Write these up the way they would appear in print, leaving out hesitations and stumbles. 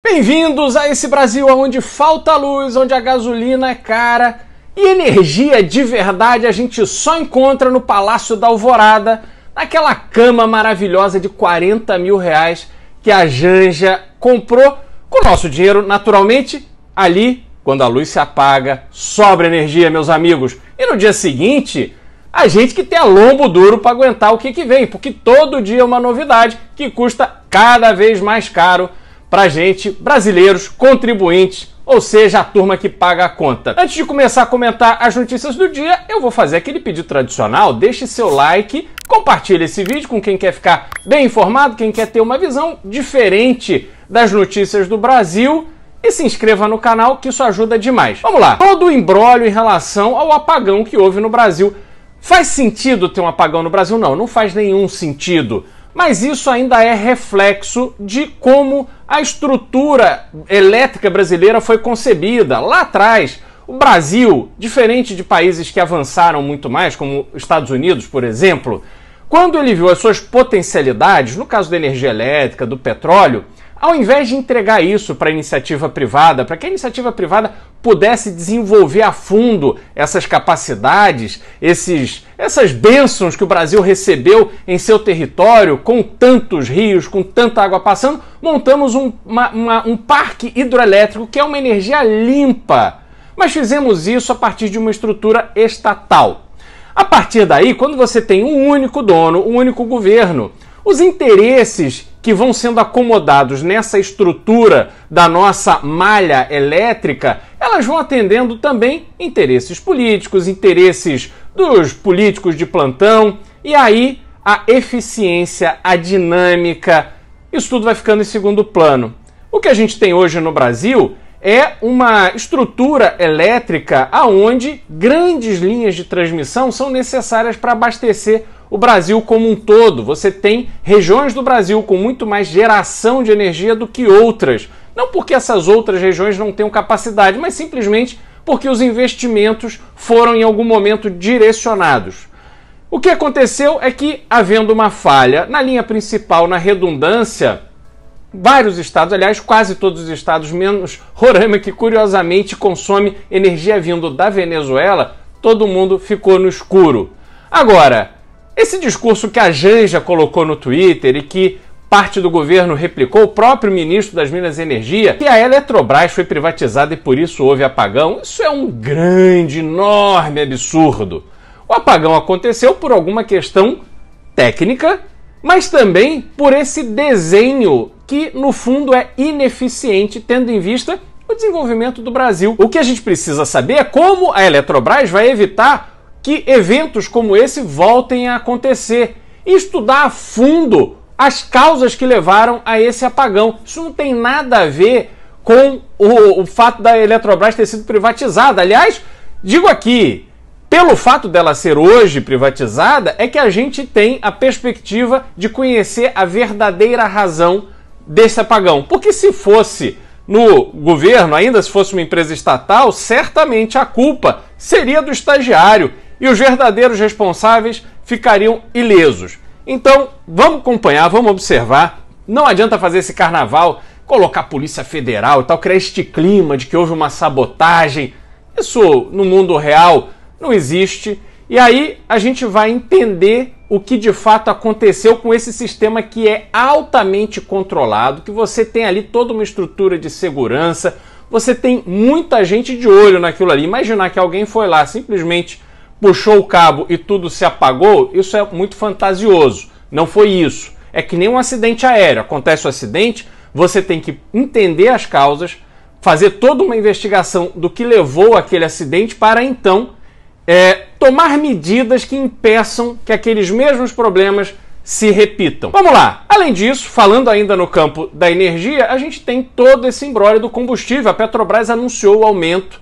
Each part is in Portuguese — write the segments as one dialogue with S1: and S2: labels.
S1: Bem-vindos a esse Brasil onde falta luz, onde a gasolina é cara e energia de verdade a gente só encontra no Palácio da Alvorada, naquela cama maravilhosa de 40 mil reais que a Janja comprou com o nosso dinheiro, naturalmente. Ali, quando a luz se apaga, sobra energia, meus amigos. E no dia seguinte, a gente que tem a lombo duro para aguentar o que vem, porque todo dia é uma novidade que custa cada vez mais caro pra gente, brasileiros, contribuintes, ou seja, a turma que paga a conta. Antes de começar a comentar as notícias do dia, eu vou fazer aquele pedido tradicional: deixe seu like, compartilhe esse vídeo com quem quer ficar bem informado, quem quer ter uma visão diferente das notícias do Brasil, e se inscreva no canal, que isso ajuda demais. Vamos lá, todo o imbróglio em relação ao apagão que houve no Brasil. Faz sentido ter um apagão no Brasil? Não, não faz nenhum sentido. Mas isso ainda é reflexo de como a estrutura elétrica brasileira foi concebida. Lá atrás, o Brasil, diferente de países que avançaram muito mais, como os Estados Unidos, por exemplo, quando ele viu as suas potencialidades, no caso da energia elétrica, do petróleo, ao invés de entregar isso para a iniciativa privada, para que a iniciativa privada pudesse desenvolver a fundo essas capacidades, essas bênçãos que o Brasil recebeu em seu território, com tantos rios, com tanta água passando, montamos um parque hidroelétrico que é uma energia limpa. Mas fizemos isso a partir de uma estrutura estatal. A partir daí, quando você tem um único dono, um único governo, os interesses que vão sendo acomodados nessa estrutura da nossa malha elétrica, elas vão atendendo também interesses políticos, interesses dos políticos de plantão, e aí a eficiência, a dinâmica, isso tudo vai ficando em segundo plano. O que a gente tem hoje no Brasil é uma estrutura elétrica onde grandes linhas de transmissão são necessárias para abastecer o Brasil como um todo. Você tem regiões do Brasil com muito mais geração de energia do que outras. Não porque essas outras regiões não tenham capacidade, mas simplesmente porque os investimentos foram em algum momento direcionados. O que aconteceu é que, havendo uma falha na linha principal, na redundância, vários estados, aliás, quase todos os estados, menos Roraima, que curiosamente consome energia vindo da Venezuela, todo mundo ficou no escuro. Agora, esse discurso que a Janja colocou no Twitter e que parte do governo replicou, o próprio ministro das Minas e Energia, que a Eletrobras foi privatizada e por isso houve apagão, isso é um grande, enorme absurdo. O apagão aconteceu por alguma questão técnica, mas também por esse desenho que, no fundo, é ineficiente, tendo em vista o desenvolvimento do Brasil. O que a gente precisa saber é como a Eletrobras vai evitar que eventos como esse voltem a acontecer e estudar a fundo as causas que levaram a esse apagão. Isso não tem nada a ver com o fato da Eletrobras ter sido privatizada. Aliás, digo aqui, pelo fato dela ser hoje privatizada, é que a gente tem a perspectiva de conhecer a verdadeira razão desse apagão. Porque se fosse no governo, ainda se fosse uma empresa estatal, certamente a culpa seria do estagiário e os verdadeiros responsáveis ficariam ilesos. Então, vamos acompanhar, vamos observar. Não adianta fazer esse carnaval, colocar a Polícia Federal e tal, criar este clima de que houve uma sabotagem. Isso, no mundo real, não existe. E aí a gente vai entender o que de fato aconteceu com esse sistema que é altamente controlado, que você tem ali toda uma estrutura de segurança, você tem muita gente de olho naquilo ali. Imaginar que alguém foi lá, simplesmente puxou o cabo e tudo se apagou, isso é muito fantasioso. Não foi isso. É que nem um acidente aéreo. Acontece o acidente, você tem que entender as causas, fazer toda uma investigação do que levou àquele acidente para então tomar medidas que impeçam que aqueles mesmos problemas se repitam. Vamos lá! Além disso, falando ainda no campo da energia, a gente tem todo esse imbróglio do combustível. A Petrobras anunciou o aumento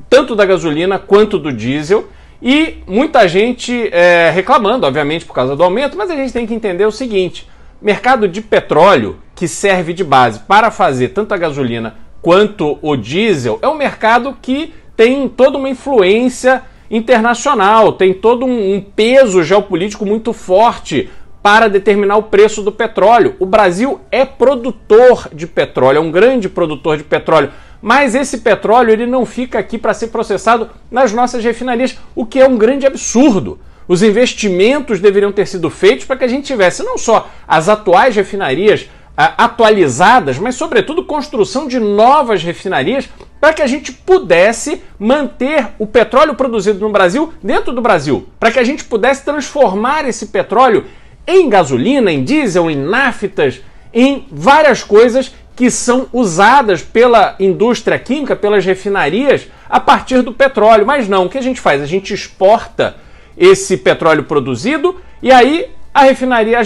S1: tanto da gasolina quanto do diesel e muita gente reclamando, obviamente, por causa do aumento, mas a gente tem que entender o seguinte: mercado de petróleo, que serve de base para fazer tanto a gasolina quanto o diesel, é um mercado que tem toda uma influência internacional, tem todo um peso geopolítico muito forte para determinar o preço do petróleo. O Brasil é produtor de petróleo, é um grande produtor de petróleo, mas esse petróleo ele não fica aqui para ser processado nas nossas refinarias, o que é um grande absurdo. Os investimentos deveriam ter sido feitos para que a gente tivesse não só as atuais refinarias atualizadas, mas sobretudo construção de novas refinarias para que a gente pudesse manter o petróleo produzido no Brasil dentro do Brasil, para que a gente pudesse transformar esse petróleo em gasolina, em diesel, em naftas, em várias coisas que são usadas pela indústria química, pelas refinarias, a partir do petróleo. Mas não, o que a gente faz? A gente exporta esse petróleo produzido e aí as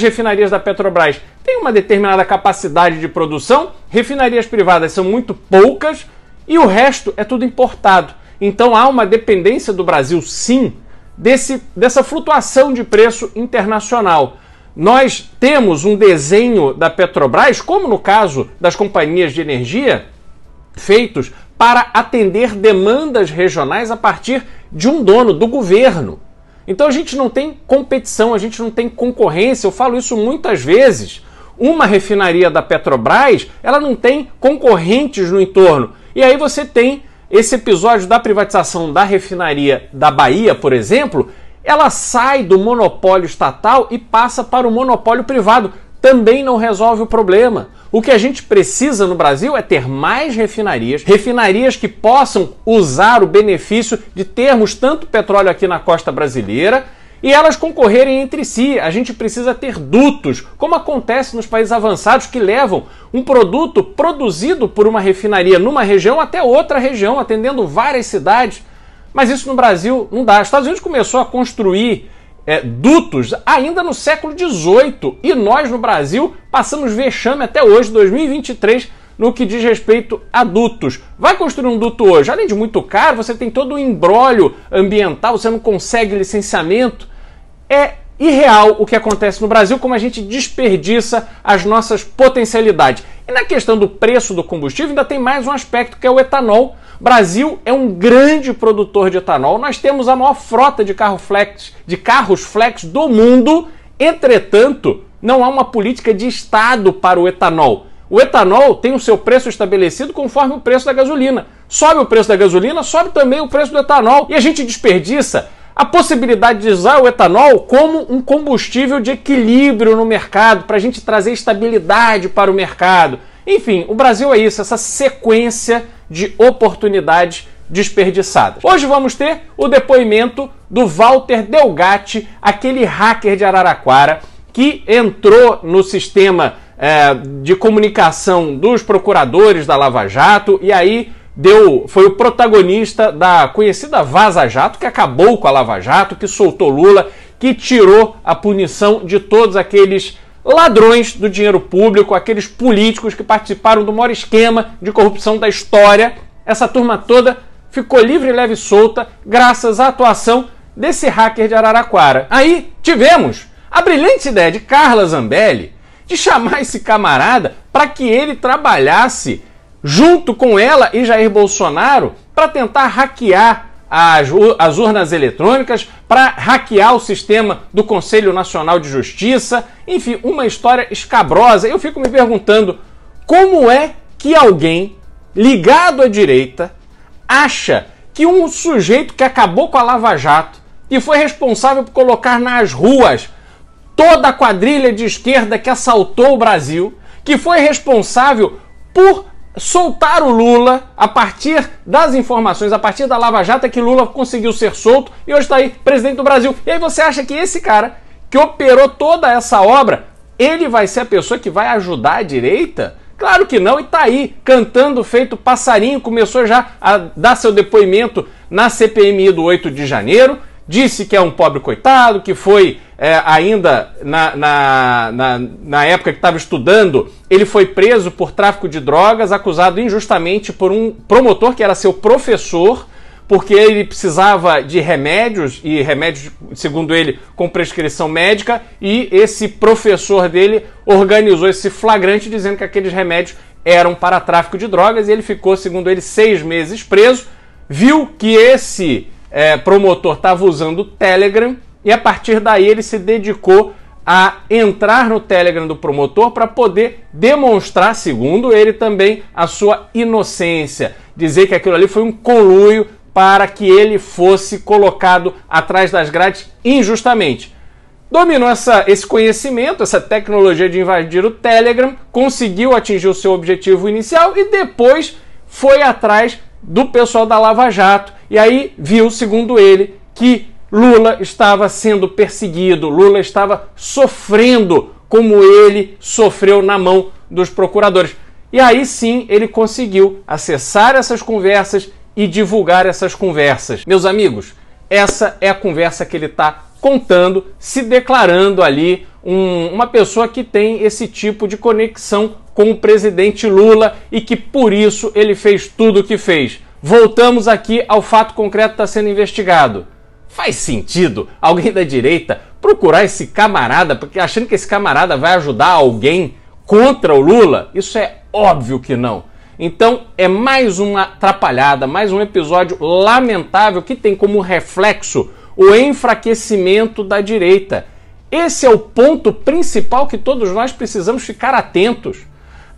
S1: refinarias da Petrobras têm uma determinada capacidade de produção, refinarias privadas são muito poucas e o resto é tudo importado. Então há uma dependência do Brasil, sim, dessa flutuação de preço internacional. Nós temos um desenho da Petrobras, como no caso das companhias de energia, feitos para atender demandas regionais a partir de um dono, do governo. Então a gente não tem competição, a gente não tem concorrência, eu falo isso muitas vezes. Uma refinaria da Petrobras, ela não tem concorrentes no entorno. E aí você tem esse episódio da privatização da refinaria da Bahia, por exemplo, ela sai do monopólio estatal e passa para o monopólio privado. Também não resolve o problema. O que a gente precisa no Brasil é ter mais refinarias, refinarias que possam usar o benefício de termos tanto petróleo aqui na costa brasileira e elas concorrerem entre si. A gente precisa ter dutos, como acontece nos países avançados, que levam um produto produzido por uma refinaria numa região até outra região, atendendo várias cidades. Mas isso no Brasil não dá. Os Estados Unidos começou a construir dutos ainda no século XVIII e nós no Brasil passamos vexame até hoje, 2023, no que diz respeito a dutos. Vai construir um duto hoje, além de muito caro, você tem todo o imbróglio ambiental, você não consegue licenciamento. É irreal o que acontece no Brasil, como a gente desperdiça as nossas potencialidades. E na questão do preço do combustível ainda tem mais um aspecto, que é o etanol. O Brasil é um grande produtor de etanol, nós temos a maior frota de carros flex do mundo, entretanto, não há uma política de Estado para o etanol. O etanol tem o seu preço estabelecido conforme o preço da gasolina. Sobe o preço da gasolina, sobe também o preço do etanol. E a gente desperdiça a possibilidade de usar o etanol como um combustível de equilíbrio no mercado, para a gente trazer estabilidade para o mercado. Enfim, o Brasil é isso, essa sequência de oportunidades desperdiçadas. Hoje vamos ter o depoimento do Walter Delgatti, aquele hacker de Araraquara que entrou no sistema de comunicação dos procuradores da Lava Jato e aí foi o protagonista da conhecida Vaza Jato, que acabou com a Lava Jato, que soltou Lula, que tirou a punição de todos aqueles ladrões do dinheiro público, aqueles políticos que participaram do maior esquema de corrupção da história. Essa turma toda ficou livre, leve e solta graças à atuação desse hacker de Araraquara. Aí tivemos a brilhante ideia de Carla Zambelli de chamar esse camarada para que ele trabalhasse junto com ela e Jair Bolsonaro para tentar hackear as urnas eletrônicas, para hackear o sistema do Conselho Nacional de Justiça. Enfim, uma história escabrosa. Eu fico me perguntando como é que alguém ligado à direita acha que um sujeito que acabou com a Lava Jato, que foi responsável por colocar nas ruas toda a quadrilha de esquerda que assaltou o Brasil, que foi responsável por soltar o Lula a partir das informações, a partir da Lava Jato, é que Lula conseguiu ser solto e hoje está aí presidente do Brasil. E aí você acha que esse cara que operou toda essa obra, ele vai ser a pessoa que vai ajudar a direita? Claro que não, e tá aí, cantando feito passarinho, começou já a dar seu depoimento na CPMI do 8 de janeiro, disse que é um pobre coitado, que foi ainda na época que estava estudando, ele foi preso por tráfico de drogas, acusado injustamente por um promotor que era seu professor, porque ele precisava de remédios, e remédios, segundo ele, com prescrição médica, e esse professor dele organizou esse flagrante dizendo que aqueles remédios eram para tráfico de drogas, e ele ficou, segundo ele, 6 meses preso, viu que esse promotor estava usando o Telegram, e a partir daí ele se dedicou a entrar no Telegram do promotor para poder demonstrar, segundo ele também, a sua inocência. Dizer que aquilo ali foi um conluio para que ele fosse colocado atrás das grades injustamente. Dominou esse conhecimento, essa tecnologia de invadir o Telegram, conseguiu atingir o seu objetivo inicial e depois foi atrás do pessoal da Lava Jato. E aí viu, segundo ele, que Lula estava sendo perseguido, Lula estava sofrendo como ele sofreu na mão dos procuradores. E aí sim ele conseguiu acessar essas conversas e divulgar essas conversas. Meus amigos, essa é a conversa que ele está contando, se declarando ali uma pessoa que tem esse tipo de conexão com o presidente Lula e que por isso ele fez tudo o que fez. Voltamos aqui ao fato concreto que está sendo investigado. Faz sentido alguém da direita procurar esse camarada, porque achando que esse camarada vai ajudar alguém contra o Lula? Isso é óbvio que não. Então é mais uma atrapalhada, mais um episódio lamentável que tem como reflexo o enfraquecimento da direita. Esse é o ponto principal que todos nós precisamos ficar atentos.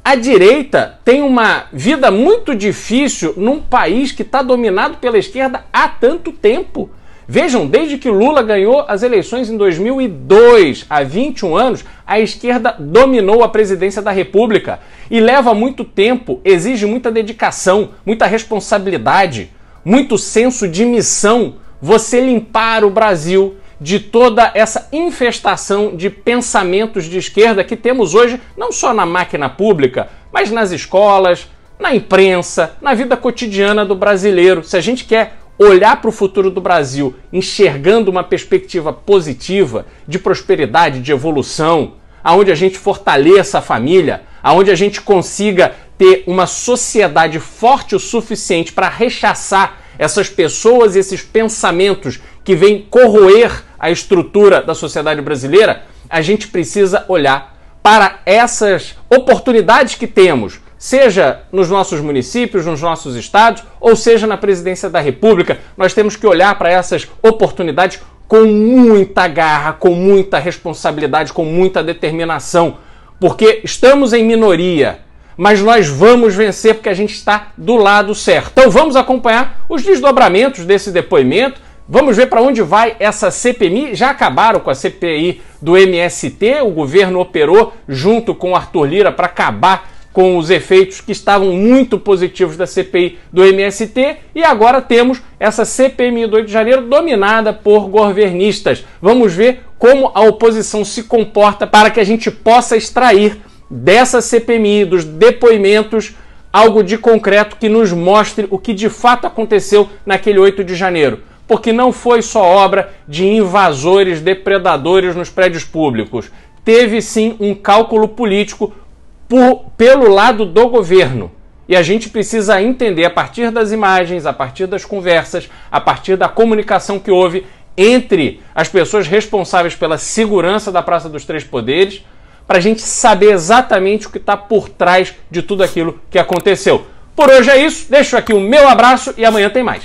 S1: A direita tem uma vida muito difícil num país que está dominado pela esquerda há tanto tempo. Vejam, desde que Lula ganhou as eleições em 2002, há 21 anos, a esquerda dominou a presidência da República. E leva muito tempo, exige muita dedicação, muita responsabilidade, muito senso de missão você limpar o Brasil de toda essa infestação de pensamentos de esquerda que temos hoje, não só na máquina pública, mas nas escolas, na imprensa, na vida cotidiana do brasileiro. Se a gente quer olhar para o futuro do Brasil enxergando uma perspectiva positiva de prosperidade, de evolução, aonde a gente fortaleça a família, aonde a gente consiga ter uma sociedade forte o suficiente para rechaçar essas pessoas e esses pensamentos que vêm corroer a estrutura da sociedade brasileira, a gente precisa olhar para essas oportunidades que temos, seja nos nossos municípios, nos nossos estados, ou seja na presidência da República. Nós temos que olhar para essas oportunidades com muita garra, com muita responsabilidade, com muita determinação, porque estamos em minoria, mas nós vamos vencer porque a gente está do lado certo. Então vamos acompanhar os desdobramentos desse depoimento, vamos ver para onde vai essa CPMI. Já acabaram com a CPI do MST, o governo operou junto com o Arthur Lira para acabar com os efeitos que estavam muito positivos da CPI do MST, e agora temos essa CPMI do 8 de janeiro dominada por governistas. Vamos ver como a oposição se comporta para que a gente possa extrair dessa CPMI, dos depoimentos, algo de concreto que nos mostre o que de fato aconteceu naquele 8 de janeiro. Porque não foi só obra de invasores, depredadores nos prédios públicos. Teve sim um cálculo político pelo lado do governo. E a gente precisa entender, a partir das imagens, a partir das conversas, a partir da comunicação que houve entre as pessoas responsáveis pela segurança da Praça dos Três Poderes, para a gente saber exatamente o que está por trás de tudo aquilo que aconteceu. Por hoje é isso, deixo aqui o meu abraço e amanhã tem mais.